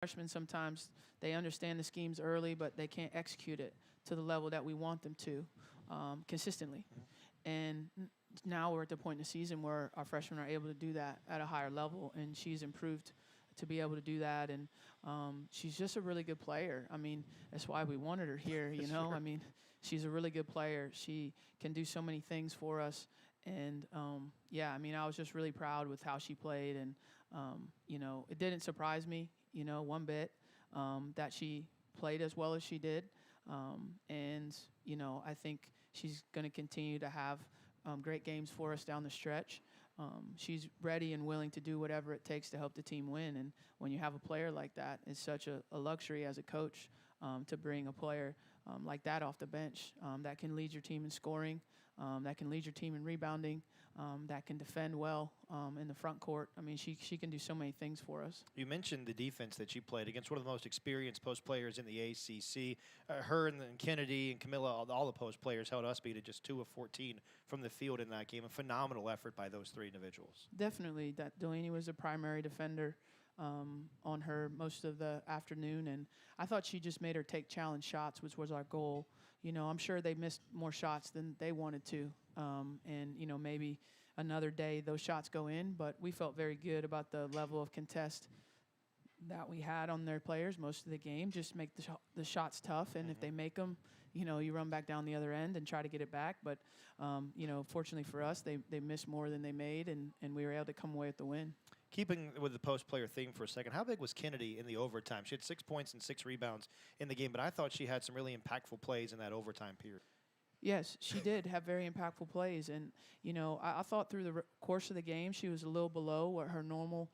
Freshmen sometimes they understand the schemes early, but they can't execute it to the level that we want them to consistently. And now we're at the point in the season where our freshmen are able to do that at a higher level, and she's improved to be able to do that. And she's just a really good player. I mean, that's why we wanted her here, you know. Sure. I mean, she's a really good player. She can do so many things for us. And, yeah, I mean, I was just really proud with how she played. And, you know, it didn't surprise me, you know, one bit that she played as well as she did. And, you know, I think she's going to continue to have great games for us down the stretch. She's ready and willing to do whatever it takes to help the team win. And when you have a player like that, it's such a luxury as a coach to bring a player like that off the bench that can lead your team in scoring, that can lead your team in rebounding, that can defend well in the front court. I mean, she can do so many things for us. You mentioned the defense that she played against one of the most experienced post players in the ACC. Her and Kennedy and Camilla, all the post players held us beat at just 2 of 14 from the field in that game. A phenomenal effort by those three individuals. Definitely. That Delaney was a primary defender on her most of the afternoon, and I thought she just made her take challenge shots, which was our goal. You know, I'm sure they missed more shots than they wanted to, and, you know, maybe another day those shots go in, but we felt very good about the level of contest that we had on their players most of the game. Just make the shots tough, and if they make them, you know, you run back down the other end and try to get it back. But, you know, fortunately for us, they missed more than they made, and we were able to come away with the win. Keeping with the post-player theme for a second, how big was Kennedy in the overtime? She had 6 points and 6 rebounds in the game, but I thought she had some really impactful plays in that overtime period. Yes, she did have very impactful plays. And, you know, I thought through the course of the game she was a little below what her normal,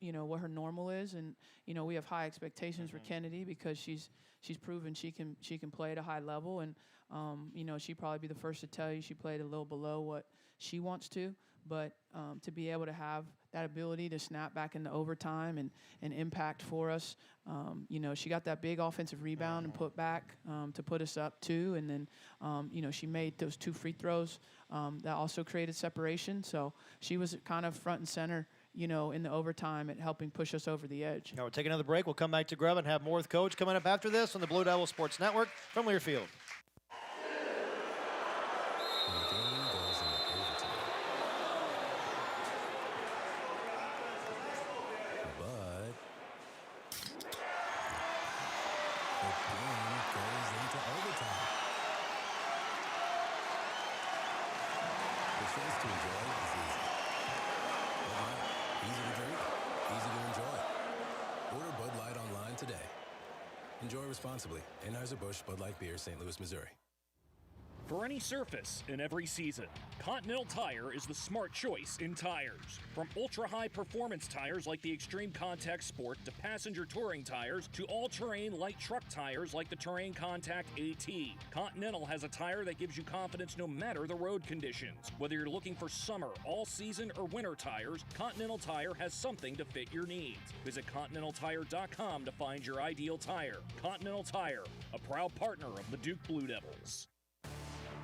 you know, what her normal is. And, you know, we have high expectations for Kennedy because she's proven she can play at a high level. And, you know, she'd probably be the first to tell you she played a little below what she wants to. But to be able to have that ability to snap back into overtime and impact for us, you know, she got that big offensive rebound and put back to put us up 2. And then, you know, she made those 2 free throws that also created separation. So she was kind of front and center, you know, in the overtime at helping push us over the edge. Now we'll take another break. We'll come back to GRUB and have more with Coach coming up after this on the Blue Devil Sports Network from Learfield. Enjoy responsibly. Anheuser-Busch Bud Light Beer, St. Louis, Missouri. For any surface in every season, Continental Tire is the smart choice in tires. From ultra-high performance tires like the Extreme Contact Sport to passenger touring tires to all-terrain light truck tires like the Terrain Contact AT, Continental has a tire that gives you confidence no matter the road conditions. Whether you're looking for summer, all-season, or winter tires, Continental Tire has something to fit your needs. Visit ContinentalTire.com to find your ideal tire. Continental Tire, a proud partner of the Duke Blue Devils.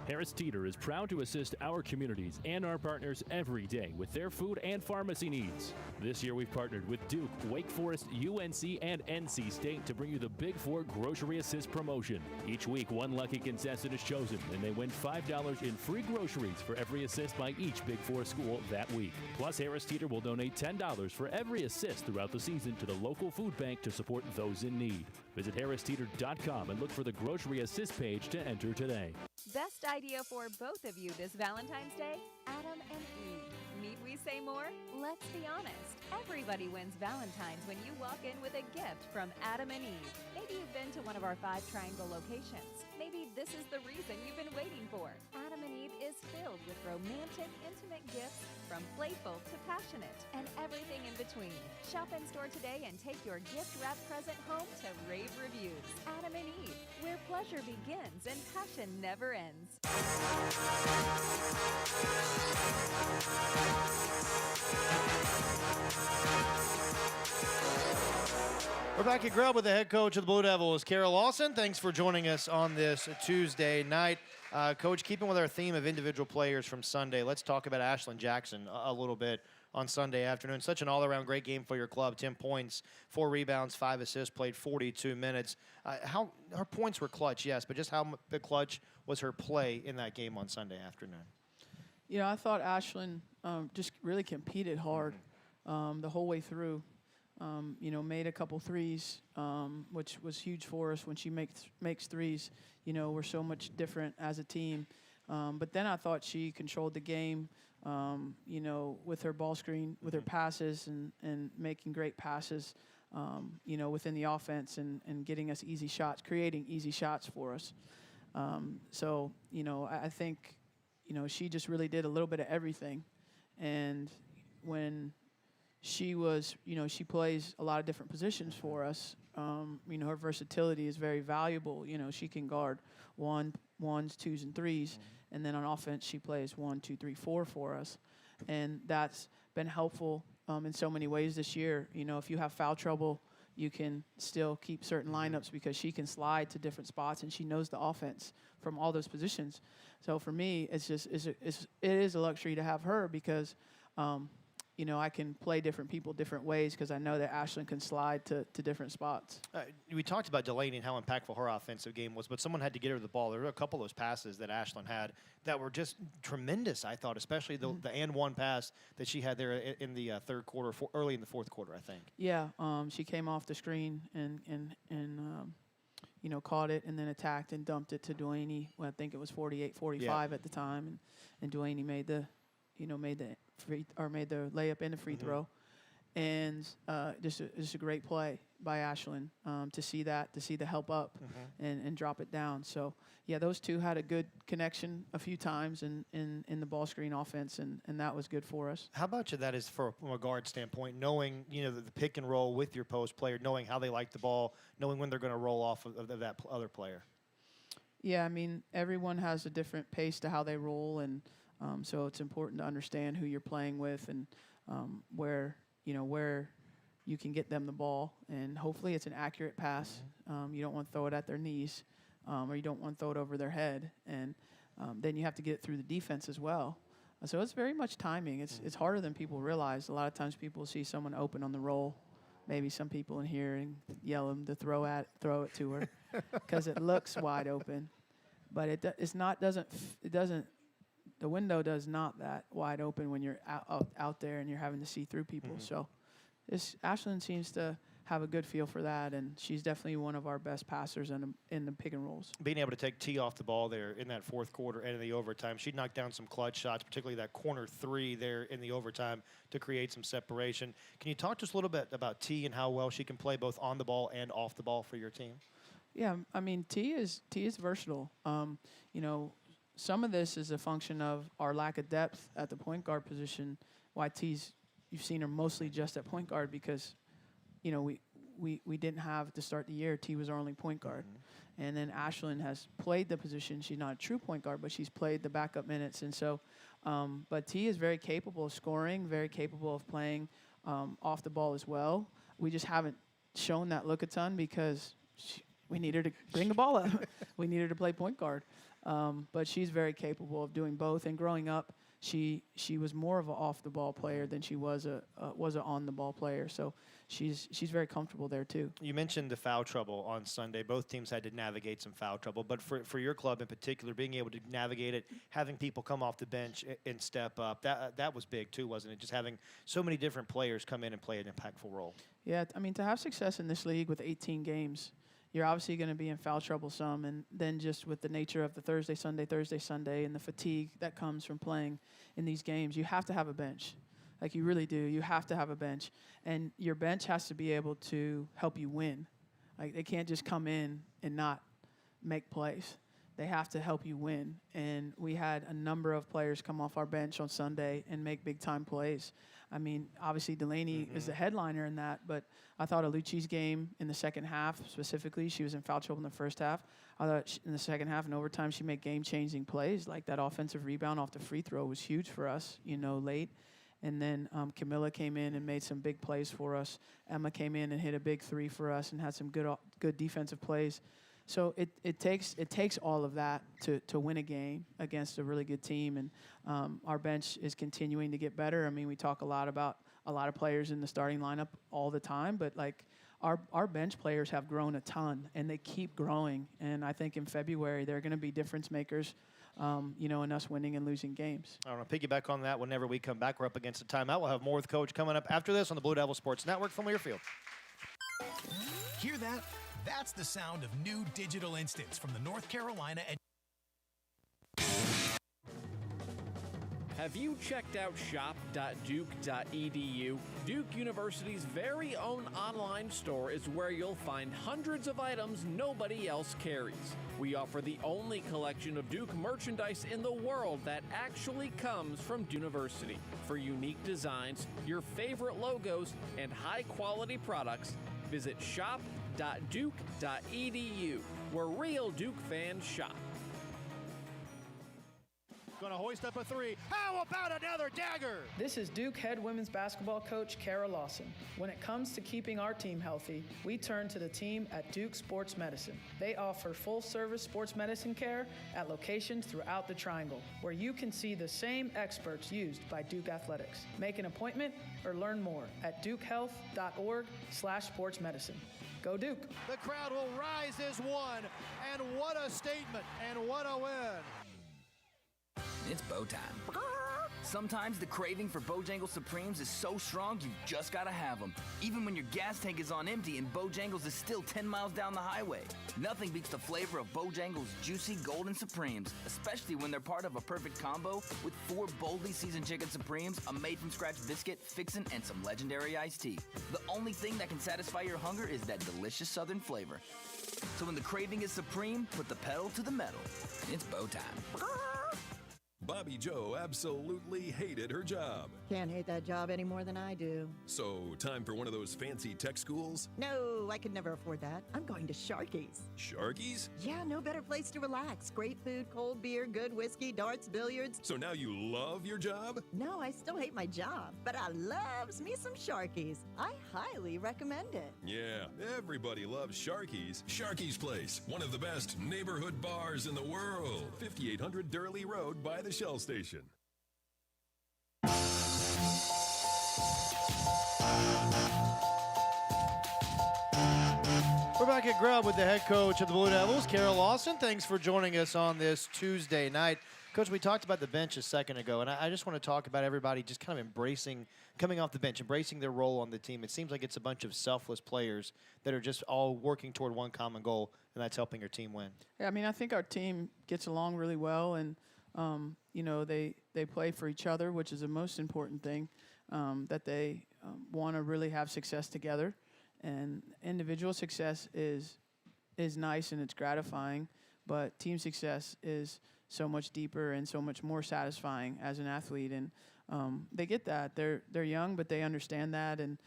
Harris Teeter is proud to assist our communities and our partners every day with their food and pharmacy needs. This year we've partnered with Duke, Wake Forest, UNC, and NC State to bring you the Big Four Grocery Assist promotion. Each week, one lucky contestant is chosen, and they win $5 in free groceries for every assist by each Big Four school that week. Plus, Harris Teeter will donate $10 for every assist throughout the season to the local food bank to support those in need. Visit HarrisTeeter.com and look for the Grocery Assist page to enter today. Best idea for both of you this Valentine's Day? Adam and Eve. Need we say more? Let's be honest. Everybody wins Valentine's when you walk in with a gift from Adam and Eve. Maybe you've been to one of our 5 Triangle locations. Maybe this is the reason you've been waiting for. Adam and Eve is filled with romantic, intimate gifts from playful to passionate and everything in between. Shop in store today and take your gift-wrapped present home to rave reviews. Adam and Eve, where pleasure begins and passion never ends. We're back at GRUB with the head coach of the Blue Devils, Carol Lawson. Thanks for joining us on this Tuesday night. Coach, keeping with our theme of individual players from Sunday, let's talk about Ashlyn Jackson a little bit. on Sunday afternoon. Such an all-around great game for your club. 10 points, 4 rebounds, 5 assists, played 42 minutes. How her points were clutch, yes, but just how the clutch was her play in that game on Sunday afternoon? You know, I thought Ashlyn just really competed hard the whole way through. You know, made a couple threes, which was huge for us when she makes threes. You know, we're so much different as a team. But then I thought she controlled the game, you know, with her ball screen, with her passes and making great passes, you know, within the offense and getting us easy shots, creating easy shots for us. So, you know, I think, you know, she just really did a little bit of everything. And when she was, you know, she plays a lot of different positions for us. You know, her versatility is very valuable. You know, she can guard ones, twos, and threes. And then on offense, she plays 1, 2, 3, 4 for us. And that's been helpful in so many ways this year. You know, if you have foul trouble, you can still keep certain lineups because she can slide to different spots and she knows the offense from all those positions. So for me, it is a luxury to have her because, you know, I can play different people different ways because I know that Ashlyn can slide to different spots. We talked about Delaney and how impactful her offensive game was, but someone had to get her the ball. There were a couple of those passes that Ashlyn had that were just tremendous, I thought, especially the and one pass that she had there in the third quarter, early in the fourth quarter, I think. Yeah, she came off the screen and you know, caught it and then attacked and dumped it to Delaney. Well, I think it was 48-45 at the time, and Delaney made the layup and the free throw, and just a great play by Ashlyn to see the help up and drop it down. So yeah, those two had a good connection a few times in the ball screen offense, and that was good for us. How much of that is from a guard standpoint, knowing, you know, the pick and roll with your post player, knowing how they like the ball, knowing when they're going to roll off of that other player? Yeah, I mean, everyone has a different pace to how they roll, and so it's important to understand who you're playing with and where you can get them the ball. And hopefully it's an accurate pass. You don't want to throw it at their knees, or you don't want to throw it over their head. And then you have to get it through the defense as well. So it's very much timing. It's harder than people realize. A lot of times people see someone open on the roll, maybe some people in here, and yell them to throw it to her because it looks wide open. But the window does not that wide open when you're out there and you're having to see through people. So Ashlyn seems to have a good feel for that, and she's definitely one of our best passers in the pick and rolls. Being able to take T off the ball there in that fourth quarter and in the overtime, she knocked down some clutch shots, particularly that corner three there in the overtime to create some separation. Can you talk to us a little bit about T and how well she can play both on the ball and off the ball for your team? Yeah, I mean, T is versatile. You know, some of this is a function of our lack of depth at the point guard position. Why you've seen her mostly just at point guard because, you know, we didn't have to start the year. T was our only point guard. And then Ashlyn has played the position. She's not a true point guard, but she's played the backup minutes. And so, but T is very capable of scoring, very capable of playing off the ball as well. We just haven't shown that look a ton because we need her to bring the ball up. We need her to play point guard. But she's very capable of doing both. And growing up, she was more of an off-the-ball player than she was a on-the-ball player. So she's very comfortable there too. You mentioned the foul trouble on Sunday. Both teams had to navigate some foul trouble. But for your club in particular, being able to navigate it, having people come off the bench and step up, that was big too, wasn't it? Just having so many different players come in and play an impactful role. Yeah, I mean, to have success in this league with 18 games, you're obviously going to be in foul trouble some, and then just with the nature of the Thursday, Sunday, and the fatigue that comes from playing in these games, you have to have a bench. Like, you really do. You have to have a bench. And your bench has to be able to help you win. Like, they can't just come in and not make plays. They have to help you win. And we had a number of players come off our bench on Sunday and make big-time plays. I mean, obviously Delaney is the headliner in that, but I thought Aluchi's game in the second half specifically, she was in foul trouble in the first half. I thought in the second half and overtime she made game-changing plays. Like that offensive rebound off the free throw was huge for us, you know, late. And then Camilla came in and made some big plays for us. Emma came in and hit a big three for us and had some good defensive plays. So it takes all of that to win a game against a really good team, and our bench is continuing to get better. I mean, we talk a lot about a lot of players in the starting lineup all the time, but like our bench players have grown a ton, and they keep growing. And I think in February they're going to be difference makers, in us winning and losing games. I want to piggyback on that whenever we come back. We're up against a timeout. We'll have more with Coach coming up after this on the Blue Devil Sports Network from Learfield. Hear that? That's the sound of new digital instants from the North Carolina. Have you checked out shop.duke.edu? Duke University's very own online store is where you'll find hundreds of items nobody else carries. We offer the only collection of Duke merchandise in the world that actually comes from University. For unique designs, your favorite logos, and high-quality products, visit shop.duke.edu, where real Duke fans shop. Going to hoist up a three. How about another dagger? This is Duke head women's basketball coach Kara Lawson. When it comes to keeping our team healthy, we turn to the team at Duke Sports Medicine. They offer full-service sports medicine care at locations throughout the Triangle, where you can see the same experts used by Duke Athletics. Make an appointment or learn more at dukehealth.org/sportsmedicine. Go Duke. The crowd will rise as one, and what a statement, and what a win. It's bow time. Sometimes the craving for Bojangles Supremes is so strong you just gotta have them. Even when your gas tank is on empty and Bojangles is still 10 miles down the highway. Nothing beats the flavor of Bojangles juicy golden Supremes, especially when they're part of a perfect combo with 4 boldly seasoned chicken Supremes, a made-from-scratch biscuit, fixin', and some legendary iced tea. The only thing that can satisfy your hunger is that delicious southern flavor. So when the craving is supreme, put the pedal to the metal. It's bow time. Bobby Joe absolutely hated her job. Can't hate that job any more than I do. So, time for one of those fancy tech schools? No, I could never afford that. I'm going to Sharky's. Sharky's? Yeah, no better place to relax. Great food, cold beer, good whiskey, darts, billiards. So now you love your job? No, I still hate my job, but I loves me some Sharky's. I highly recommend it. Yeah, everybody loves Sharky's. Sharky's Place, one of the best neighborhood bars in the world. 5800 Durley Road by the Shell Station. We're back at GRUB with the head coach of the Blue Devils, Carol Lawson. Thanks for joining us on this Tuesday night. Coach, we talked about the bench a second ago, and I just want to talk about everybody just kind of embracing, coming off the bench, embracing their role on the team. It seems like it's a bunch of selfless players that are just all working toward one common goal, and that's helping your team win. Yeah, I mean, I think our team gets along really well, and they play for each other, which is the most important thing, that they want to really have success together. And individual success is nice and it's gratifying, but team success is so much deeper and so much more satisfying as an athlete. And they get that. They're young, but they understand that. And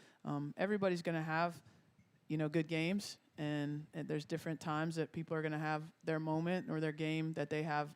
everybody's going to have, good games. And there's different times that people are going to have their moment or their game that they have,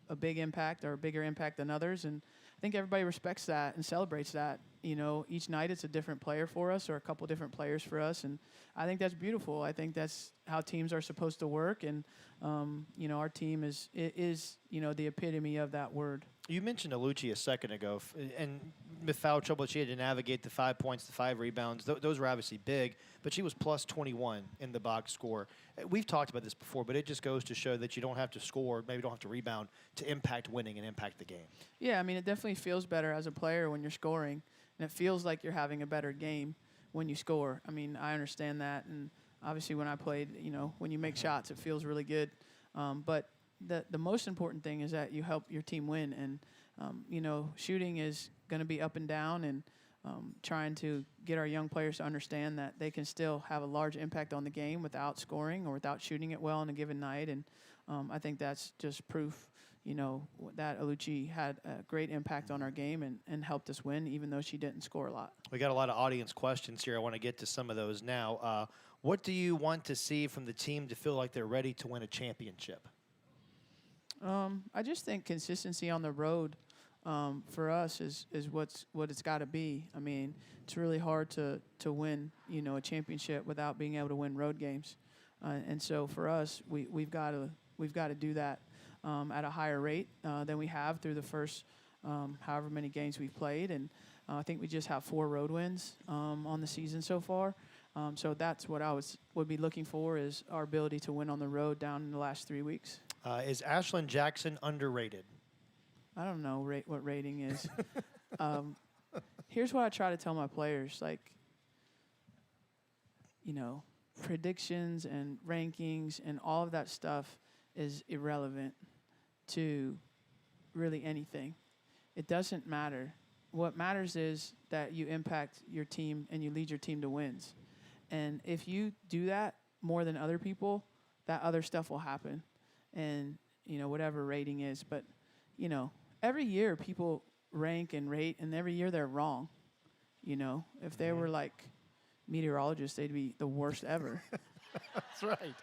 a big impact or a bigger impact than others. And I think everybody respects that and celebrates that. Each night it's a different player for us or a couple different players for us. And I think that's beautiful. I think that's how teams are supposed to work. And, our team is the epitome of that word. You mentioned Alucci a second ago, and with foul trouble, she had to navigate the 5 points, the 5 rebounds. Those were obviously big, but she was plus 21 in the box score. We've talked about this before, but it just goes to show that you don't have to score, maybe don't have to rebound to impact winning and impact the game. Yeah, I mean, it definitely feels better as a player when you're scoring, and it feels like you're having a better game when you score. I mean, I understand that, and obviously when I played, when you make shots, it feels really good. But the most important thing is that you help your team win. And, shooting is going to be up and down, and trying to get our young players to understand that they can still have a large impact on the game without scoring or without shooting it well on a given night. And I think that's just proof, that Alucci had a great impact on our game and helped us win, even though she didn't score a lot. We got a lot of audience questions here. I want to get to some of those now. What do you want to see from the team to feel like they're ready to win a championship? I just think consistency on the road for us is what it's got to be. I mean, it's really hard to win, a championship without being able to win road games. And so for us, we've got to do that at a higher rate than we have through the first however many games we've played. And I think we just have 4 road wins on the season so far. So that's what I would be looking for, is our ability to win on the road down in the last 3 weeks. Is Ashlyn Jackson underrated? I don't know what rating is. Here's what I try to tell my players, like, predictions and rankings and all of that stuff is irrelevant to really anything. It doesn't matter. What matters is that you impact your team and you lead your team to wins. And if you do that more than other people, that other stuff will happen. And, whatever rating is. But, every year people rank and rate, and every year they're wrong. If they were like meteorologists, they'd be the worst ever. That's right.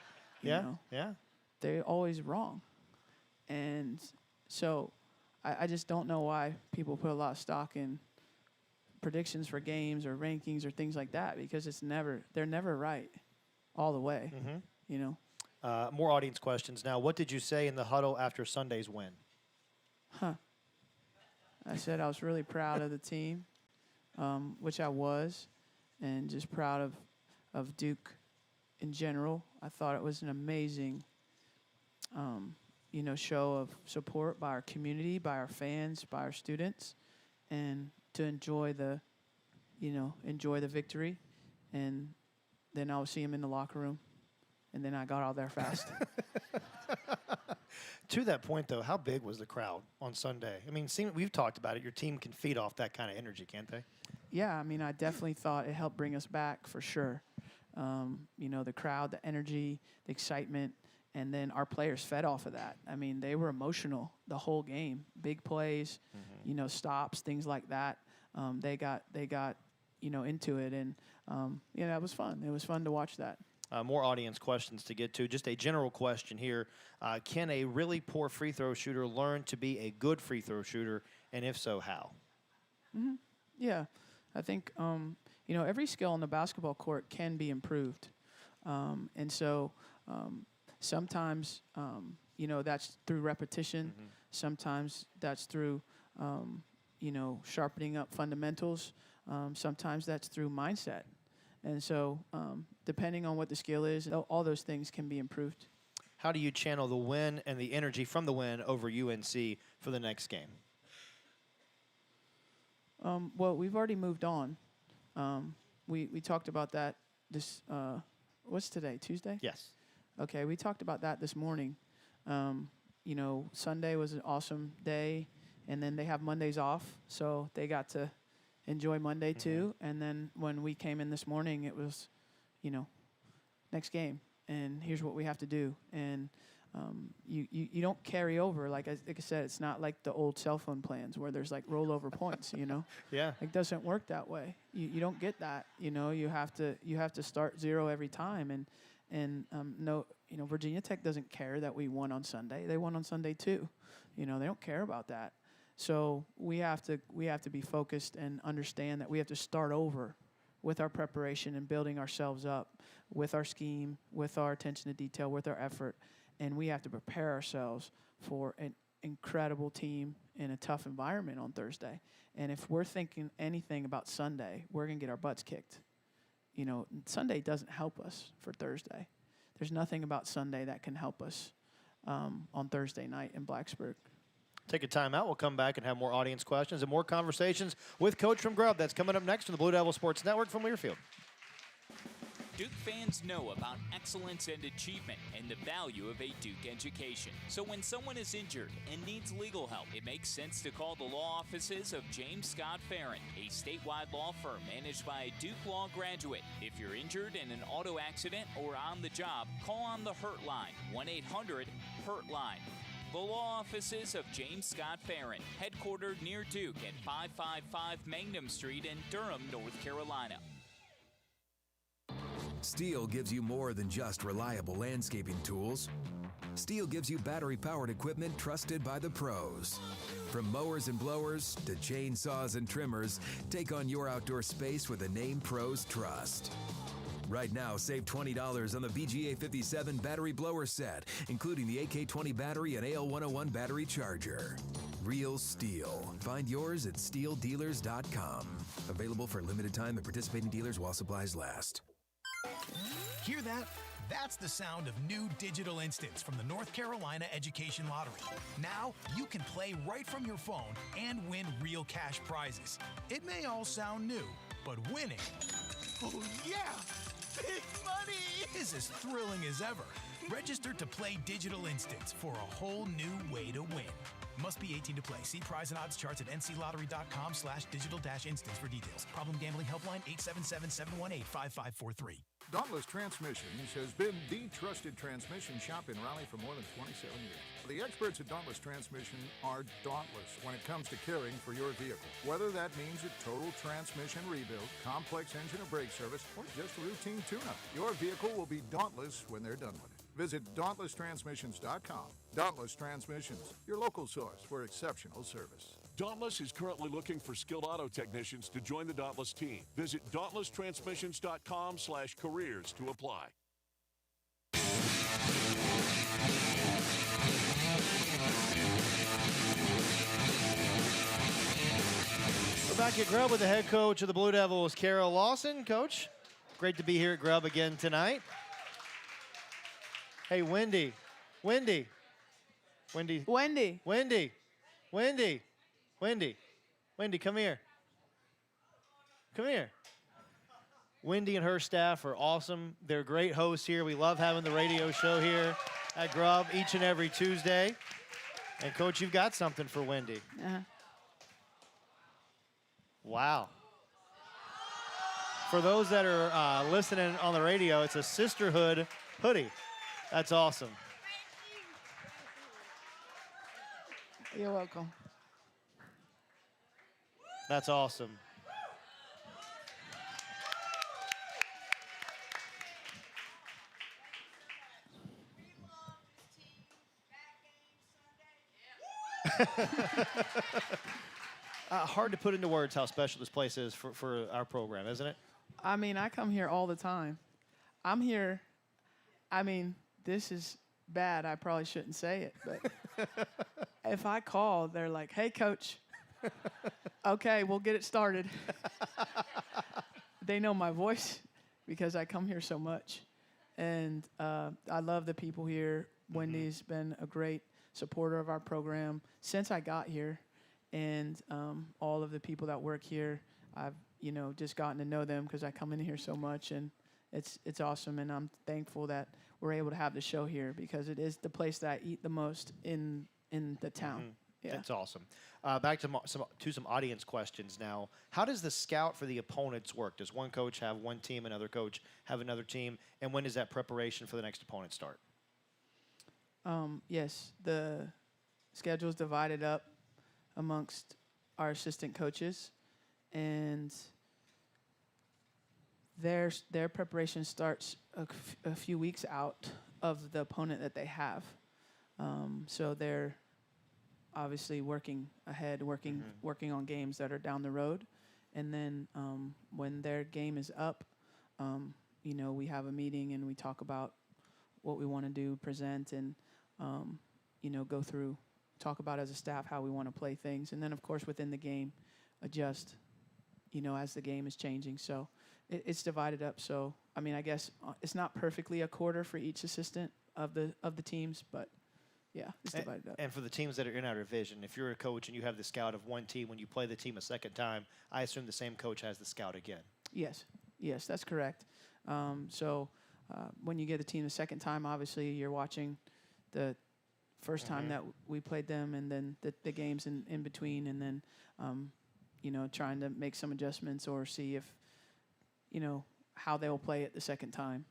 Yeah. They're always wrong. And so I just don't know why people put a lot of stock in predictions for games or rankings or things like that, because they're never right all the way, More audience questions now. What did you say in the huddle after Sunday's win? I said I was really proud of the team, which I was, and just proud of Duke in general. I thought it was an amazing, show of support by our community, by our fans, by our students, and to enjoy the victory. And then I'll see him in the locker room, and then I got out there fast. To that point, though, how big was the crowd on Sunday? I mean, we've talked about it. Your team can feed off that kind of energy, can't they? Yeah, I definitely thought it helped bring us back for sure. The crowd, the energy, the excitement, and then our players fed off of that. They were emotional the whole game. Big plays, stops, things like that. They got into it, and it was fun. It was fun to watch that. More audience questions to get to. Just a general question here. Can a really poor free throw shooter learn to be a good free throw shooter? And if so, how? Mm-hmm. Yeah. I think, every skill on the basketball court can be improved. And so sometimes, that's through repetition. Mm-hmm. Sometimes that's through, sharpening up fundamentals. Sometimes that's through mindset. And so depending on what the skill is, all those things can be improved. How do you channel the win and the energy from the win over UNC for the next game? Well, we've already moved on. We talked about that this, what's today, Tuesday? Yes. Okay, we talked about that this morning. Sunday was an awesome day, and then they have Mondays off, so they got to enjoy Monday too. And then when we came in this morning, it was, next game, and here's what we have to do. And you don't carry over. Like I said, it's not like the old cell phone plans where there's like rollover points, Yeah. It doesn't work that way. You don't get that, you have to start zero every time. And Virginia Tech doesn't care that we won on Sunday. They won on Sunday too. They don't care about that. So we have to be focused and understand that we have to start over with our preparation and building ourselves up with our scheme, with our attention to detail, with our effort. And we have to prepare ourselves for an incredible team in a tough environment on Thursday. And if we're thinking anything about Sunday, we're going to get our butts kicked. Sunday doesn't help us for Thursday. There's nothing about Sunday that can help us on Thursday night in Blacksburg. Take a timeout. We'll come back and have more audience questions and more conversations with Coach from GRUB. That's coming up next on the Blue Devil Sports Network from Learfield. Duke fans know about excellence and achievement and the value of a Duke education. So when someone is injured and needs legal help, it makes sense to call the law offices of James Scott Farron, a statewide law firm managed by a Duke Law graduate. If you're injured in an auto accident or on the job, call on the Hurt Line, 1-800-HURT-LINE. The law offices of James Scott Farron, headquartered near Duke at 555 Mangum Street in Durham, North Carolina. Steel gives you more than just reliable landscaping tools. Steel gives you battery-powered equipment trusted by the pros. From mowers and blowers to chainsaws and trimmers, take on your outdoor space with a name pros trust. Right now, save $20 on the BGA 57 battery blower set, including the AK-20 battery and AL101 battery charger. Real STIHL. Find yours at stihldealers.com. Available for a limited time at participating dealers while supplies last. Hear that? That's the sound of new digital instants from the North Carolina Education Lottery. Now, you can play right from your phone and win real cash prizes. It may all sound new, but winning, oh yeah, big money, is as thrilling as ever. Register to play digital instants for a whole new way to win. Must be 18 to play. See prize and odds charts at nclottery.com/digital-instants for details. Problem gambling helpline 877-718-5543. Dauntless Transmissions has been the trusted transmission shop in Raleigh for more than 27 years. The experts at Dauntless Transmission are dauntless when it comes to caring for your vehicle. Whether that means a total transmission rebuild, complex engine or brake service, or just a routine tune-up, your vehicle will be dauntless when they're done with it. Visit DauntlessTransmissions.com. Dauntless Transmissions, your local source for exceptional service. Dauntless is currently looking for skilled auto technicians to join the Dauntless team. Visit DauntlessTransmissions.com/careers to apply. We're back at GRUB with the head coach of the Blue Devils, Carol Lawson. Coach, great to be here at GRUB again tonight. Hey, Wendy, come here. Come here. Wendy and her staff are awesome. They're great hosts here. We love having the radio show here at GRUB each and every Tuesday. And, Coach, you've got something for Wendy. Wow. For those that are listening on the radio, it's a sisterhood hoodie. That's awesome. You're welcome. That's awesome. Hard to put into words how special this place is for our program, isn't it? I mean, I come here all the time. I'm here, this is bad. I probably shouldn't say it, but if I call, they're like, hey, Coach. Okay, we'll get it started. They know my voice because I come here so much. And I love the people here. Wendy's been a great supporter of our program since I got here. And all of the people that work here, I've just gotten to know them because I come in here so much. And it's awesome. And I'm thankful that we're able to have the show here because it is the place that I eat the most in the town. Yeah. That's awesome. Back to some audience questions now. How does the scout for the opponents work? Does one coach have one team, another coach have another team? And when does that preparation for the next opponent start? Yes, the schedule is divided up amongst our assistant coaches, and their preparation starts a few weeks out of the opponent that they have. So they're obviously working ahead, working on games that are down the road. And then when their game is up, we have a meeting and we talk about what we want to do, present, and, go through, talk about as a staff how we want to play things. And then, of course, within the game, adjust, as the game is changing. So it's divided up. So, I guess it's not perfectly a quarter for each assistant of the teams, but yeah, it's divided up. And for the teams that are in our division, if you're a coach and you have the scout of one team, when you play the team a second time, I assume the same coach has the scout again. Yes, that's correct. So when you get a team the second time, obviously you're watching the first time that we played them and then the games in between, and then, trying to make some adjustments or see if, how they'll play it the second time.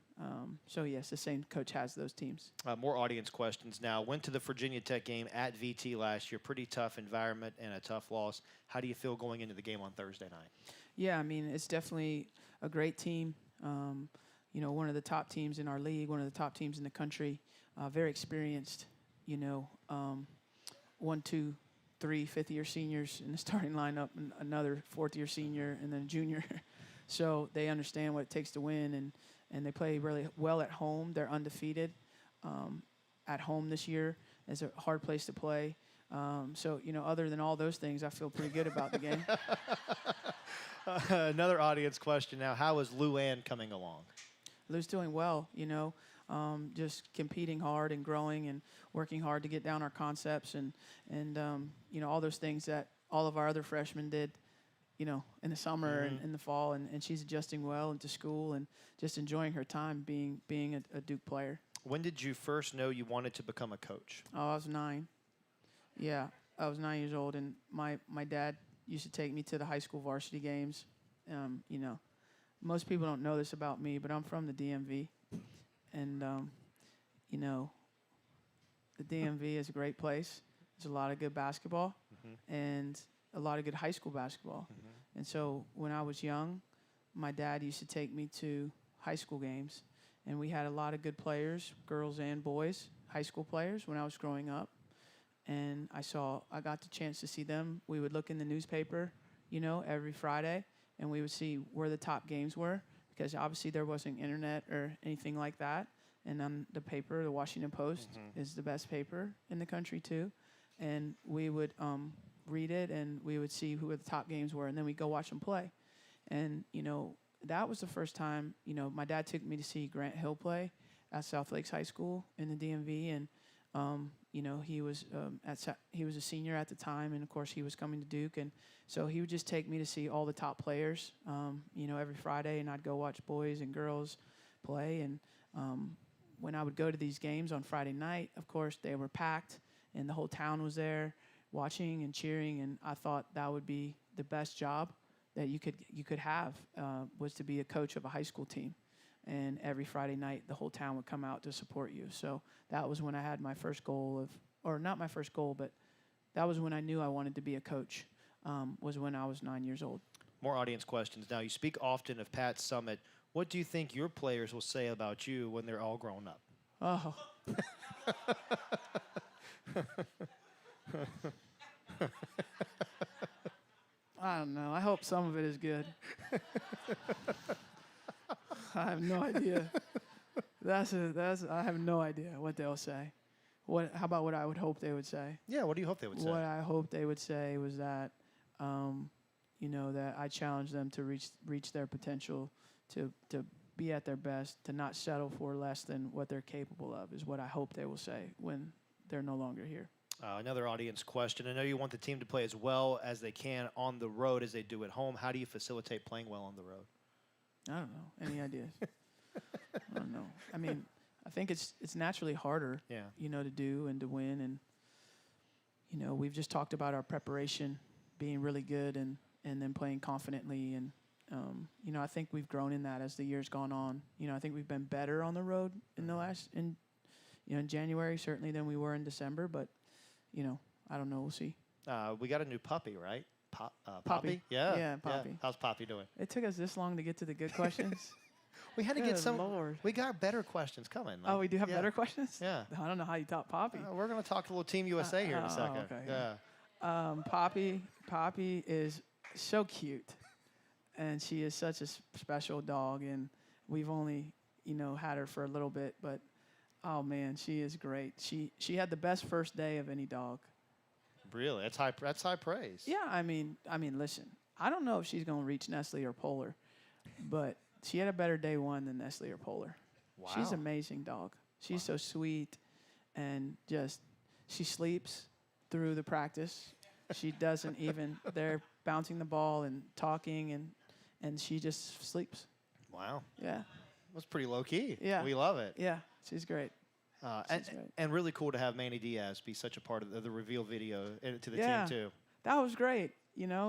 So, yes, the same coach has those teams. More audience questions now. Went to the Virginia Tech game at VT last year. Pretty tough environment and a tough loss. How do you feel going into the game on Thursday night? Yeah, it's definitely a great team. One of the top teams in our league, one of the top teams in the country, very experienced, 1, 2, 3 fifth-year seniors in the starting lineup, and another fourth-year senior, and then a junior. So they understand what it takes to win, and they play really well at home. They're undefeated at home this year. It's a hard place to play. So, other than all those things, I feel pretty good about the game. Another audience question now. How is Luann coming along? Lou's doing well, just competing hard and growing and working hard to get down our concepts and all those things that all of our other freshmen did, in the summer and in the fall. And she's adjusting well into school and just enjoying her time being a Duke player. When did you first know you wanted to become a coach? Oh, I was 9. Yeah, I was 9 years old, and my dad used to take me to the high school varsity games. Most people don't know this about me, but I'm from the DMV. And, the DMV is a great place. There's a lot of good basketball and a lot of good high school basketball. And so when I was young, my dad used to take me to high school games. And we had a lot of good players, girls and boys, high school players when I was growing up. And I got the chance to see them. We would look in the newspaper, every Friday, and we would see where the top games were, because obviously there wasn't internet or anything like that. And on the paper, the Washington Post is the best paper in the country too. And we would read it, and we would see who the top games were, and then we'd go watch them play. And, that was the first time, my dad took me to see Grant Hill play at South Lakes High School in the DMV. And, he was he was a senior at the time, and of course he was coming to Duke, and so he would just take me to see all the top players, every Friday, and I'd go watch boys and girls play. And when I would go to these games on Friday night, of course they were packed, and the whole town was there watching and cheering, and I thought that would be the best job that you could have, was to be a coach of a high school team. And every Friday night, the whole town would come out to support you. So that was when I had my first goal or not my first goal, but that was when I knew I wanted to be a coach, was when I was 9 years old. More audience questions. Now, you speak often of Pat Summitt. What do you think your players will say about you when they're all grown up? Oh. I don't know. I hope some of it is good. I have no idea. I have no idea what they'll say. How about what I would hope they would say? Yeah, what do you hope they would say? What I hope they would say was that, that I challenge them to reach their potential, to be at their best, to not settle for less than what they're capable of, is what I hope they will say when they're no longer here. Another audience question. I know you want the team to play as well as they can on the road as they do at home. How do you facilitate playing well on the road? I don't know. Any ideas? I don't know. I mean, I think it's naturally harder, to do and to win. And, we've just talked about our preparation being really good and then playing confidently. And, I think we've grown in that as the year's gone on. I think we've been better on the road in in January, certainly, than we were in December. But, I don't know. We'll see. We got a new puppy, right? Poppy? Yeah. Yeah, Poppy. Yeah. How's Poppy doing? It took us this long to get to the good questions. We had to get some. Lord. We got better questions coming. Oh, we do have better questions? Yeah. I don't know how you top Poppy. We're going to talk a little Team USA here in a second. Okay. Yeah. Poppy is so cute, and she is such a special dog, and we've only, had her for a little bit, but, oh, man, she is great. She had the best first day of any dog. Really? That's high praise. Yeah, I mean, listen, I don't know if she's going to reach Nestle or Polar, but she had a better day one than Nestle or Polar. Wow. She's an amazing dog. She's so sweet, and she sleeps through the practice. She doesn't even, they're bouncing the ball and talking, and she just sleeps. Wow. Yeah. That's pretty low key. Yeah. We love it. Yeah, she's great. And really cool to have Manny Diaz be such a part of the reveal video to the team too. That was great.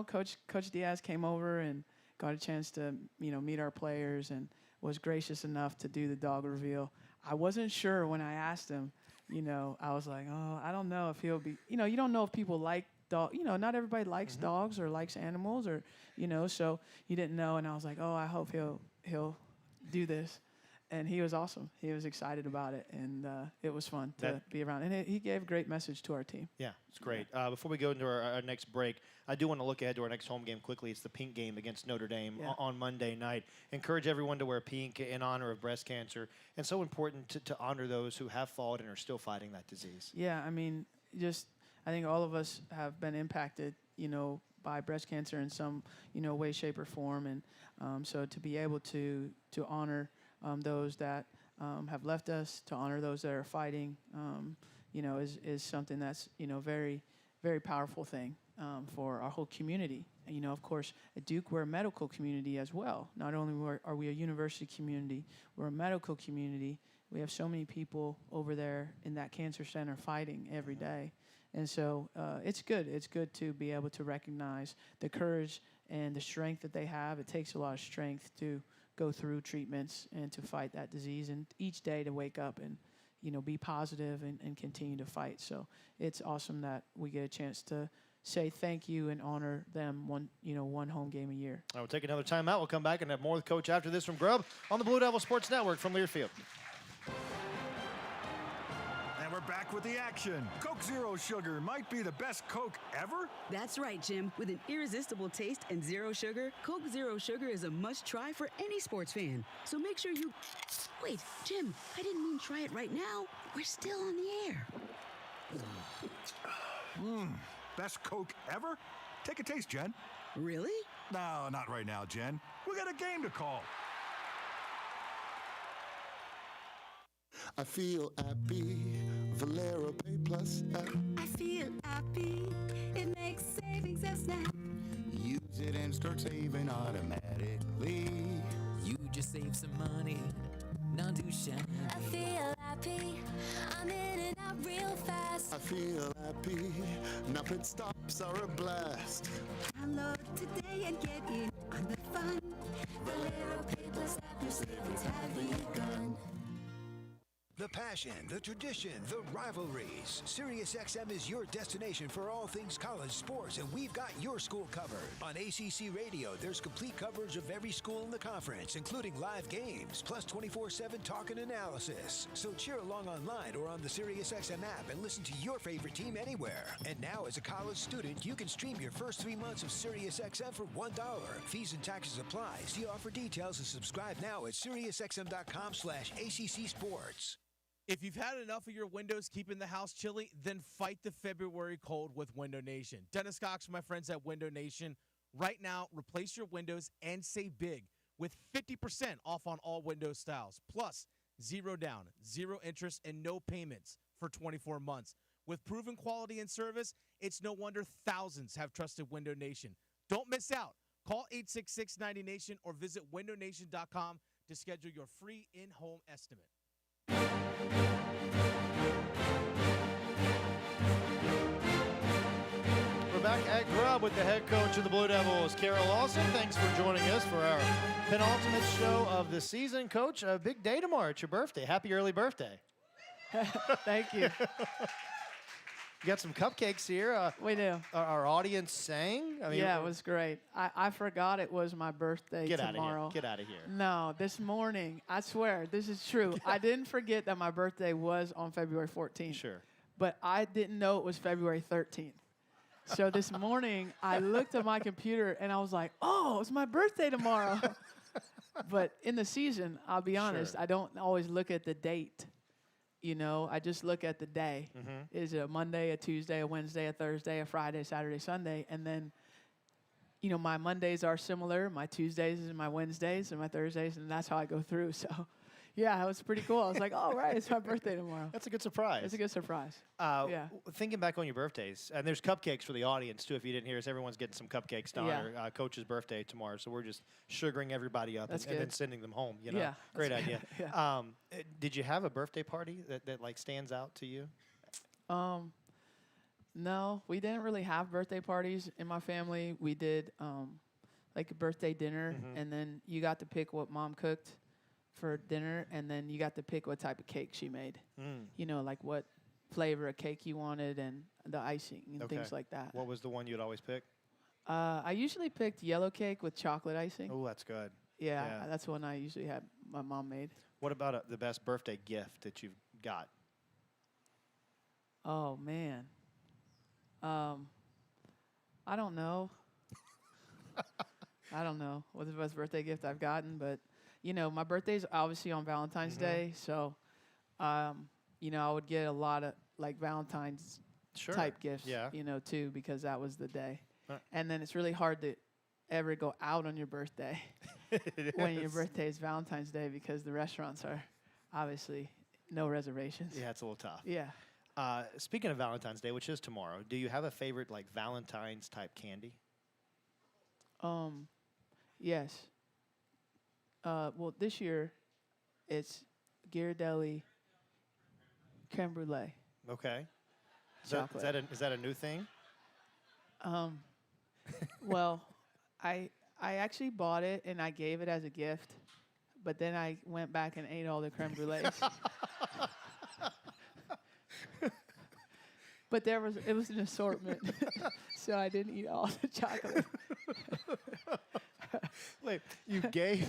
Coach Diaz came over and got a chance to meet our players and was gracious enough to do the dog reveal. I wasn't sure when I asked him. I was like, oh, I don't know if he'll be. You don't know if people like dog. Not everybody likes dogs or likes animals or so he didn't know. And I was like, oh, I hope he'll do this. and he was awesome. He was excited about it, and it was fun to be around. And he gave a great message to our team. Yeah, it's great. Before we go into our next break, I do want to look ahead to our next home game quickly. It's the pink game against Notre Dame on Monday night. Encourage everyone to wear pink in honor of breast cancer, and so important to honor those who have fought and are still fighting that disease. Yeah, I mean, I think all of us have been impacted, by breast cancer in some, way, shape, or form. And so to be able to honor those that have left us, to honor those that are fighting, is something that's, very, very powerful thing for our whole community. And, of course, at Duke, we're a medical community as well. Not only are we a university community, we're a medical community. We have so many people over there in that cancer center fighting every day. And so it's good. It's good to be able to recognize the courage and the strength that they have. It takes a lot of strength to go through treatments and to fight that disease, and each day to wake up and, be positive and continue to fight. So it's awesome that we get a chance to say thank you and honor them one home game a year. All right, we'll take another timeout. We'll come back and have more with Coach after this from GRUB on the Blue Devil Sports Network from Learfield. We're back with the action. Coke Zero Sugar might be the best Coke ever. That's right, Jim. With an irresistible taste and zero sugar, Coke Zero Sugar is a must-try for any sports fan. So make sure you... Wait, Jim, I didn't mean try it right now. We're still on the air. Best Coke ever? Take a taste, Jen. Really? No, not right now, Jen. We got a game to call. I feel happy, Valero Pay Plus app. I feel happy, it makes savings a snap. Use it and start saving automatically. You just save some money, not too shabby. I feel happy, I'm in and out real fast. I feel happy, now pit stops are a blast. Download today and get in on the fun. Valero Pay Plus app, your savings have begun. The passion, the tradition, the rivalries. SiriusXM is your destination for all things college sports, and we've got your school covered. On ACC Radio, there's complete coverage of every school in the conference, including live games, plus 24/7 talk and analysis. So cheer along online or on the SiriusXM app and listen to your favorite team anywhere. And now, as a college student, you can stream your first 3 months of SiriusXM for $1. Fees and taxes apply. See offer details and subscribe now at SiriusXM.com/ACC Sports. If you've had enough of your windows keeping the house chilly, then fight the February cold with Window Nation. Dennis Cox, my friends at Window Nation. Right now, replace your windows and save big with 50% off on all window styles. Plus, 0 down, 0 interest, and no payments for 24 months. With proven quality and service, it's no wonder thousands have trusted Window Nation. Don't miss out. Call 866-90Nation or visit windownation.com to schedule your free in-home estimate. We're back at GRUB with the head coach of the Blue Devils, Carol Lawson. Thanks for joining us for our penultimate show of the season. Coach, a big day tomorrow. It's your birthday. Happy early birthday. Thank you. You got some cupcakes here. We do. Our audience sang. I mean, yeah, it was great. I forgot it was my birthday tomorrow. Get out of here. No, this morning, I swear, this is true. I didn't forget that my birthday was on February 14th. Sure. But I didn't know it was February 13th. So this morning, I looked at my computer, and I was like, oh, it's my birthday tomorrow. But in the season, I'll be honest, I don't always look at the date. I just look at the day. Is it a Monday, a Tuesday, a Wednesday, a Thursday, a Friday, Saturday, Sunday? And then, my Mondays are similar. My Tuesdays and my Wednesdays and my Thursdays, and that's how I go through. So, yeah, it was pretty cool. I was like, oh, right, it's my birthday tomorrow. That's a good surprise. It's a good surprise. Yeah. Thinking back on your birthdays, and there's cupcakes for the audience, too. If you didn't hear us, everyone's getting some cupcakes to honor Coach's birthday tomorrow. So we're just sugaring everyday up and then sending them home. Yeah. Great idea. Yeah. Did you have a birthday party that like stands out to you? No, we didn't really have birthday parties in my family. We did like a birthday dinner, and then you got to pick what mom cooked for dinner, and then you got to pick what type of cake she made. Like what flavor of cake you wanted and the icing and things like that. What was the one you'd always pick? I usually picked yellow cake with chocolate icing. Oh, that's good. Yeah, that's one I usually had my mom made. What about the best birthday gift that you've got? Oh man. I don't know. I don't know what the best birthday gift I've gotten, but my birthday's obviously on Valentine's Day, so I would get a lot of like Valentine's type gifts, too, because that was the day. And then it's really hard to ever go out on your birthday when your birthday is Valentine's Day because the restaurants are obviously no reservations. Yeah, it's a little tough. Yeah. Speaking of Valentine's Day, which is tomorrow, do you have a favorite like Valentine's type candy? Yes. Well, this year it's Ghirardelli creme brulee. Okay. Chocolate. Is that a new thing? Well, I actually bought it and I gave it as a gift, but then I went back and ate all the creme brulees. But it was an assortment, so I didn't eat all the chocolate. Wait, you gave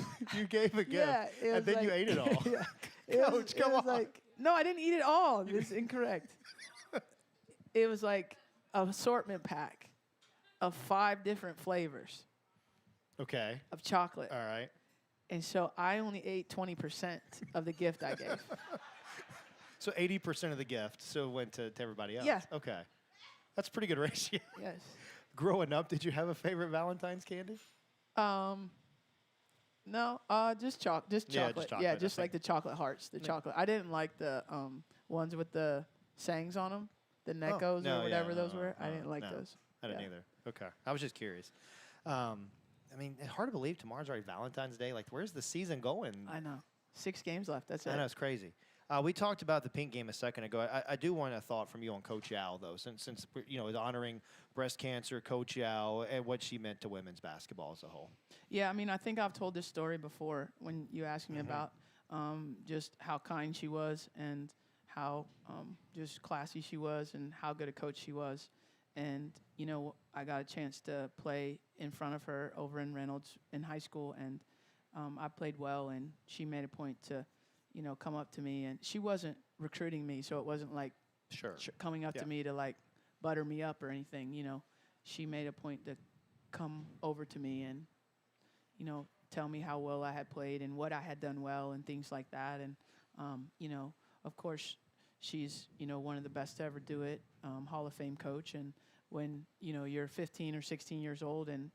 a gift, Yeah, and then you ate it all. Yeah, Coach, come on. No, I didn't eat it all. It's incorrect. It was like an assortment pack of 5 different flavors Okay. of chocolate. All right. And so I only ate 20% of the gift I gave. So 80% of the gift so went to everybody else. Yeah. Okay. That's a pretty good ratio. Yes. Growing up, did you have a favorite Valentine's candy? No, just chocolate. Yeah, just chocolate, Yeah, I just like the think. chocolate hearts, the chocolate. I didn't like the ones with the sayings on them, the Neckos no, or whatever yeah, those no, were. I no, didn't like no. those. I didn't Yeah. either. Okay. I was just curious. I mean, it's hard to believe tomorrow's already Valentine's Day. Like, where's the season going? I know. 6 games left. That's it. I know, it's crazy. We talked about the pink game a second ago. I do want a thought from you on Coach Yao, though, since honoring breast cancer, Coach Yao, and what she meant to women's basketball as a whole. Yeah, I mean, I think I've told this story before when you asked me about just how kind she was and how just classy she was and how good a coach she was. And, I got a chance to play in front of her over in Reynolds in high school, and I played well, and she made a point to, come up to me. And she wasn't recruiting me, so it wasn't like coming up to me to, like, butter me up or anything. She made a point to come over to me and, tell me how well I had played and what I had done well and things like that. And, of course, she's, one of the best to ever do it, Hall of Fame coach. And when, you're 15 or 16 years old and,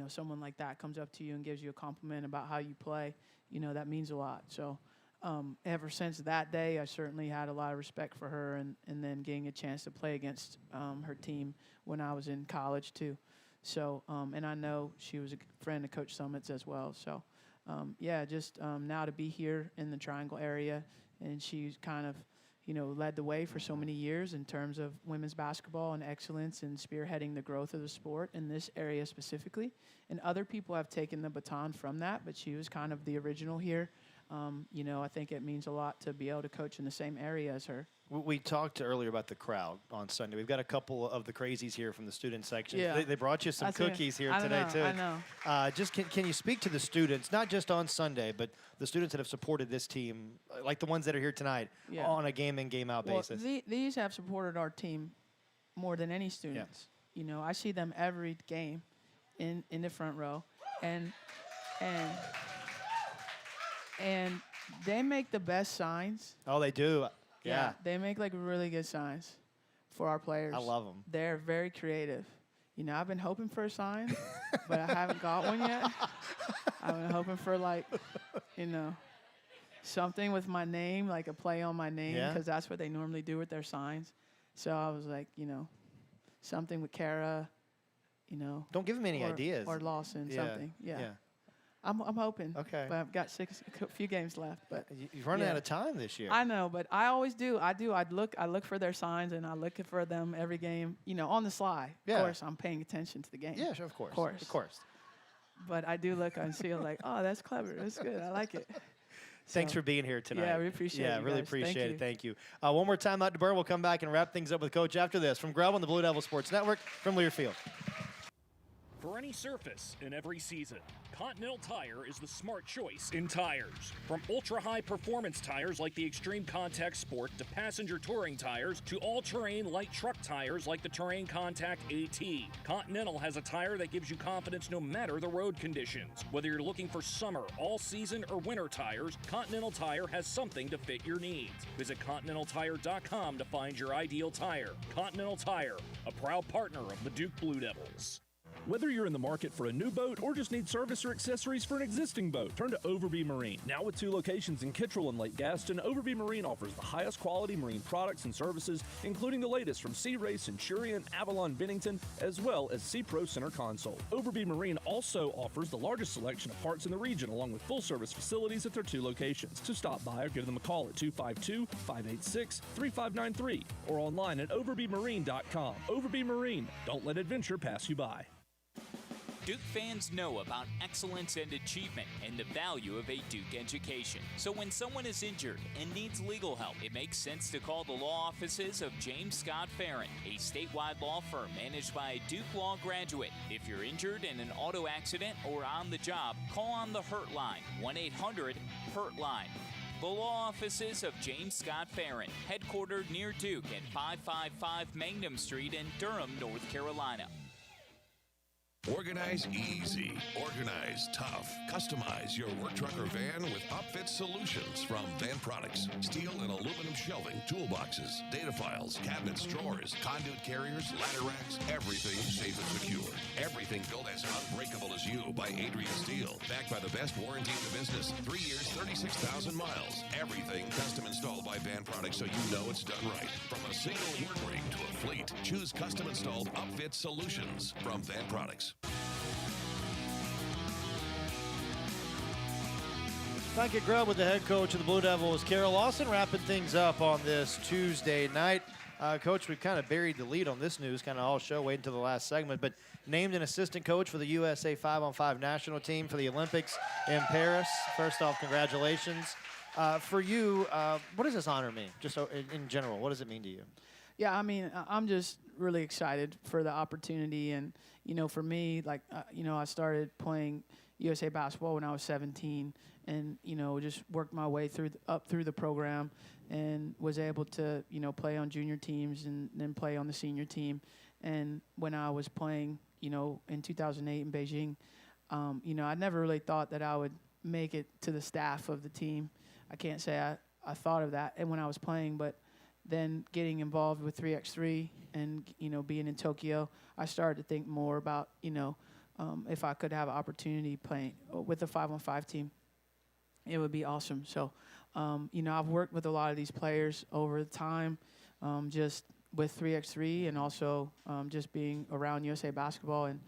someone like that comes up to you and gives you a compliment about how you play, that means a lot. So ever since that day, I certainly had a lot of respect for her and then getting a chance to play against her team when I was in college too. So, and I know she was a friend of Coach Summit's as well. So, just now to be here in the Triangle area, and she's kind of, led the way for so many years in terms of women's basketball and excellence and spearheading the growth of the sport in this area specifically. And other people have taken the baton from that, but she was kind of the original here. I think it means a lot to be able to coach in the same area as her. We talked earlier about the crowd on Sunday. We've got a couple of the crazies here from the student section. Yeah. They brought you some cookies here today, too. I know. Just can you speak to the students, not just on Sunday, but the students that have supported this team, like the ones that are here tonight, on a game-in, game-out basis? These have supported our team more than any students. I see them every game in the front row, and they make the best signs. Oh, they do. Yeah. They make like really good signs for our players. I love them. They're very creative. I've been hoping for a sign, but I haven't got one yet. I've been hoping for something with my name, like a play on my name, because that's what they normally do with their signs. So I was like, something with Kara, Don't give them any ideas. Or Lawson, Yeah. something. Yeah. Yeah. I'm hoping. Okay. But I've got a few games left. But you're running out of time this year. I know, but I always do. I look for their signs, and I look for them every game. On the sly. Yeah. Of course, I'm paying attention to the game. Yeah, sure, of course. Of course. But I do look and see like, oh, that's clever. That's good. I like it. Thanks for being here tonight. Yeah, we appreciate it. Yeah, you really guys. appreciate it. Thank you. Thank you. One more time out to Burr. We'll come back and wrap things up with Coach after this. From GRUB on the Blue Devil Sports Network from Learfield. for any surface in every season. Continental Tire is the smart choice in tires. From ultra-high performance tires like the Extreme Contact Sport to passenger touring tires to all-terrain light truck tires like the Terrain Contact AT. Continental has a tire that gives you confidence no matter the road conditions. Whether you're looking for summer, all-season, or winter tires, Continental Tire has something to fit your needs. Visit ContinentalTire.com to find your ideal tire. Continental Tire, a proud partner of the Duke Blue Devils. Whether you're in the market for a new boat or just need service or accessories for an existing boat, turn to Overby Marine. Now with 2 locations in Kittrell and Lake Gaston, Overby Marine offers the highest quality marine products and services, including the latest from Sea Ray, Centurion, Avalon, Bennington, as well as Sea Pro Center Console. Overby Marine also offers the largest selection of parts in the region, along with full-service facilities at their 2 locations. So stop by or give them a call at 252-586-3593 or online at overbymarine.com. Overby Marine. Don't let adventure pass you by. Duke fans know about excellence and achievement and the value of a Duke education. So when someone is injured and needs legal help, it makes sense to call the law offices of James Scott Farron, a statewide law firm managed by a Duke Law graduate. If you're injured in an auto accident or on the job, call on the Hurt Line, 1-800-HURT-LINE. The law offices of James Scott Farron, headquartered near Duke at 555 Mangum Street in Durham, North Carolina. Organize easy. Organize tough. Customize your work truck or van with upfit solutions from Van Products. Steel and aluminum shelving, toolboxes, data files, cabinets, drawers, conduit carriers, ladder racks, everything safe and secure. Everything built as unbreakable as you by Adrian Steel. Backed by the best warranty in the business. 3 years, 36,000 miles. Everything custom installed by Van Products so you know it's done right. From a single work ring to a fleet, choose custom installed upfit solutions from Van Products. Back at GRUB with the head coach of the Blue Devils, Carol Lawson, wrapping things up on this Tuesday night. Coach, we've kind of buried the lead on this news, kind of all show, wait until the last segment, but named an assistant coach for the USA 5-on-5 national team for the Olympics in Paris. First off, congratulations. For you, what does this honor mean, just in general? What does it mean to you? Yeah, I mean, I'm just really excited for the opportunity. And, you know, for me, like, you know, I started playing USA basketball when I was 17 and, you know, just worked my way up through the program and was able to, you know, play on junior teams and then play on the senior team. And when I was playing, you know, in 2008 in Beijing, you know, I never really thought that I would make it to the staff of the team. I can't say I thought of that and when I was playing, but then getting involved with 3x3 and, you know, being in Tokyo, I started to think more about, you know, if I could have an opportunity playing with the 5-on-5 team, it would be awesome. So, you know, I've worked with a lot of these players over the time, just with 3x3 and also just being around USA basketball. And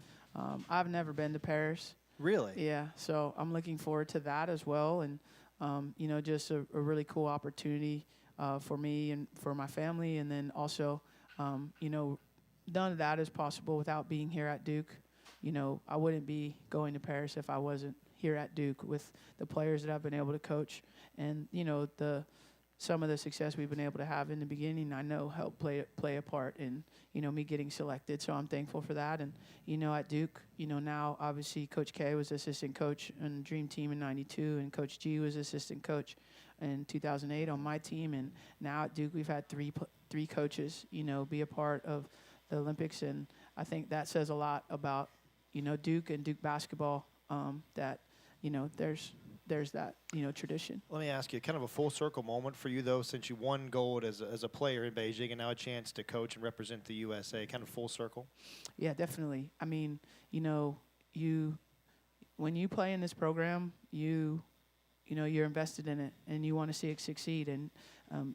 I've never been to Paris. Really? Yeah. So I'm looking forward to that as well. And, you know, just a really cool opportunity for me and for my family. And then also, you know, none of that is possible without being here at Duke. You know, I wouldn't be going to Paris if I wasn't here at Duke with the players that I've been able to coach. And, you know, some of the success we've been able to have in the beginning, I know helped play a part in, you know, me getting selected. So I'm thankful for that. And, you know, at Duke, you know, now obviously Coach K was assistant coach on Dream Team in '92, and Coach G was assistant coach in 2008 on my team. And now at Duke, we've had three coaches, you know, be a part of the Olympics. And I think that says a lot about, you know, Duke and Duke basketball, that, you know, there's that, you know, tradition. Let me ask you, kind of a full circle moment for you, though, since you won gold as a player in Beijing and now a chance to coach and represent the USA, kind of full circle? Yeah, definitely. I mean, you know, when you play in this program, you know, you're invested in it and you want to see it succeed. And,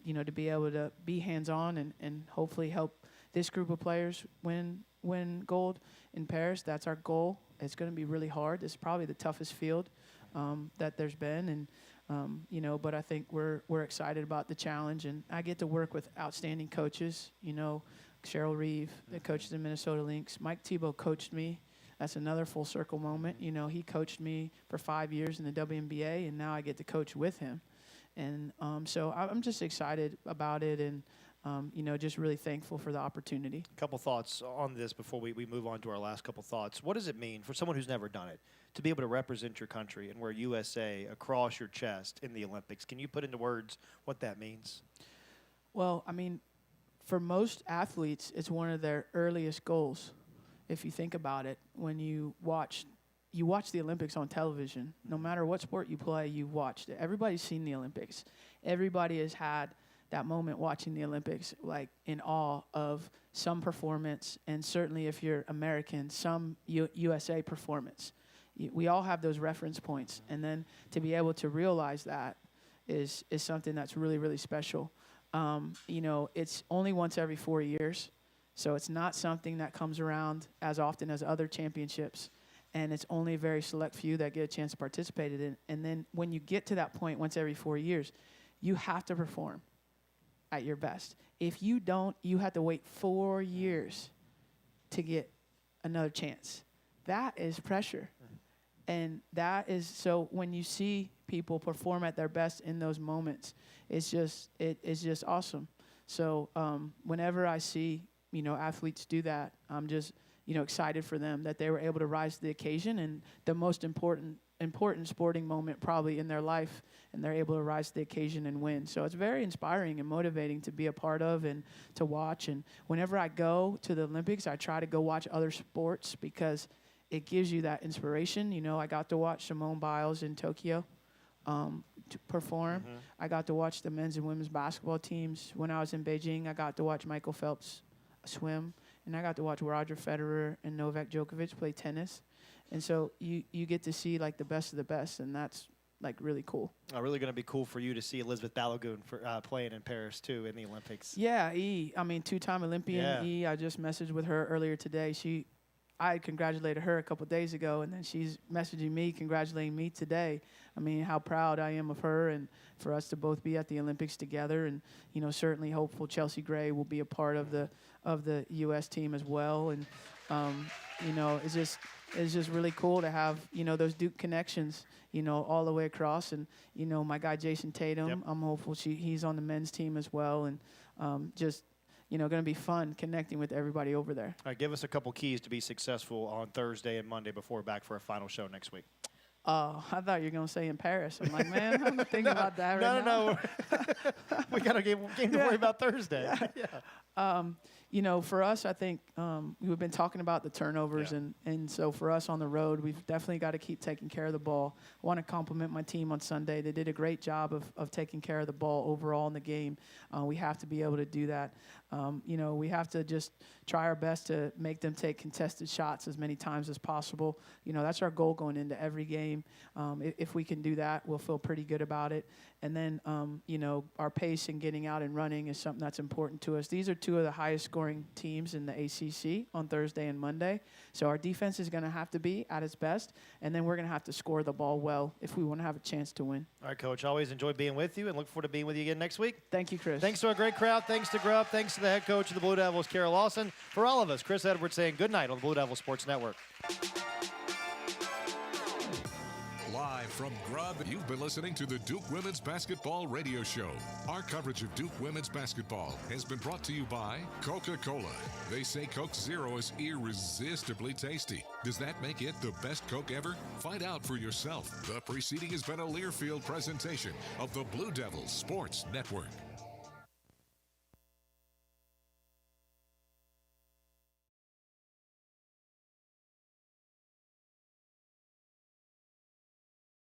you know, to be able to be hands-on and hopefully help this group of players win gold in Paris, that's our goal. It's going to be really hard. It's probably the toughest field that there's been. And, you know, but I think we're excited about the challenge. And I get to work with outstanding coaches, you know, Cheryl Reeve, that coaches the Minnesota Lynx. Mike Tebow coached me. That's another full circle moment. You know, he coached me for 5 years in the WNBA, and now I get to coach with him. And so I'm just excited about it. And, just really thankful for the opportunity. Couple thoughts on this before we move on to our last couple thoughts. What does it mean for someone who's never done it to be able to represent your country and wear USA across your chest in the Olympics? Can you put into words what that means? Well, I mean, for most athletes, it's one of their earliest goals. If you think about it, when you watch the Olympics on television, no matter what sport you play, you've watched it. Everybody's seen the Olympics. Everybody has had that moment watching the Olympics, like in awe of some performance, and certainly if you're American, some USA performance. We all have those reference points, and then to be able to realize that is something that's really, really special. It's only once every 4 years, so it's not something that comes around as often as other championships, and it's only a very select few that get a chance to participate in it. And then when you get to that point once every 4 years, you have to perform at your best. If you don't, you have to wait 4 years to get another chance. That is pressure. And that is, so when you see people perform at their best in those moments, it's just awesome. So whenever I see, athletes do that, I'm just, excited for them that they were able to rise to the occasion, and the most important sporting moment probably in their life, and they're able to rise to the occasion and win. So it's very inspiring and motivating to be a part of and to watch. And whenever I go to the Olympics, I try to go watch other sports because it gives you that inspiration. I got to watch Simone Biles in Tokyo to perform. Mm-hmm. I got to watch the men's and women's basketball teams. When I was in Beijing, I got to watch Michael Phelps swim, and I got to watch Roger Federer and Novak Djokovic play tennis. And so you get to see, like, the best of the best, and that's, like, really cool. Really going to be cool for you to see Elizabeth Balogun playing in Paris, too, in the Olympics. Yeah, two-time Olympian. Yeah. I just messaged with her earlier today. I congratulated her a couple days ago, and then she's messaging me, congratulating me today. I mean, how proud I am of her and for us to both be at the Olympics together. And, certainly hopeful Chelsea Gray will be a part of the U.S. team as well. And, it's just really cool to have, those Duke connections, all the way across. And, my guy Jason Tatum, Yep. I'm hopeful he's on the men's team as well. And going to be fun connecting with everybody over there. All right, give us a couple keys to be successful on Thursday and Monday before we're back for a final show next week. I thought you were going to say in Paris. I'm like, man, I'm thinking about that right now. No. We got a game to worry about Thursday. Yeah. For us, I think we've been talking about the turnovers, and so for us on the road, we've definitely got to keep taking care of the ball. I want to compliment my team on Sunday. They did a great job of taking care of the ball overall in the game. We have to be able to do that. We have to just try our best to make them take contested shots as many times as possible. That's our goal going into every game. If we can do that, we'll feel pretty good about it. And then, our pace and getting out and running is something that's important to us. These are two of the highest scoring teams in the ACC on Thursday and Monday. So our defense is going to have to be at its best, and then we're going to have to score the ball well if we want to have a chance to win. All right, Coach, always enjoy being with you and look forward to being with you again next week. Thank you, Chris. Thanks to our great crowd. Thanks to GRUB. Thanks to the head coach of the Blue Devils, Carol Lawson. For all of us, Chris Edwards saying good night on the Blue Devil Sports Network. Live from GRUB, you've been listening to the Duke Women's Basketball Radio Show. Our coverage of Duke Women's Basketball has been brought to you by Coca-Cola. They say Coke Zero is irresistibly tasty. Does that make it the best Coke ever? Find out for yourself. The preceding has been a Learfield presentation of the Blue Devils Sports Network.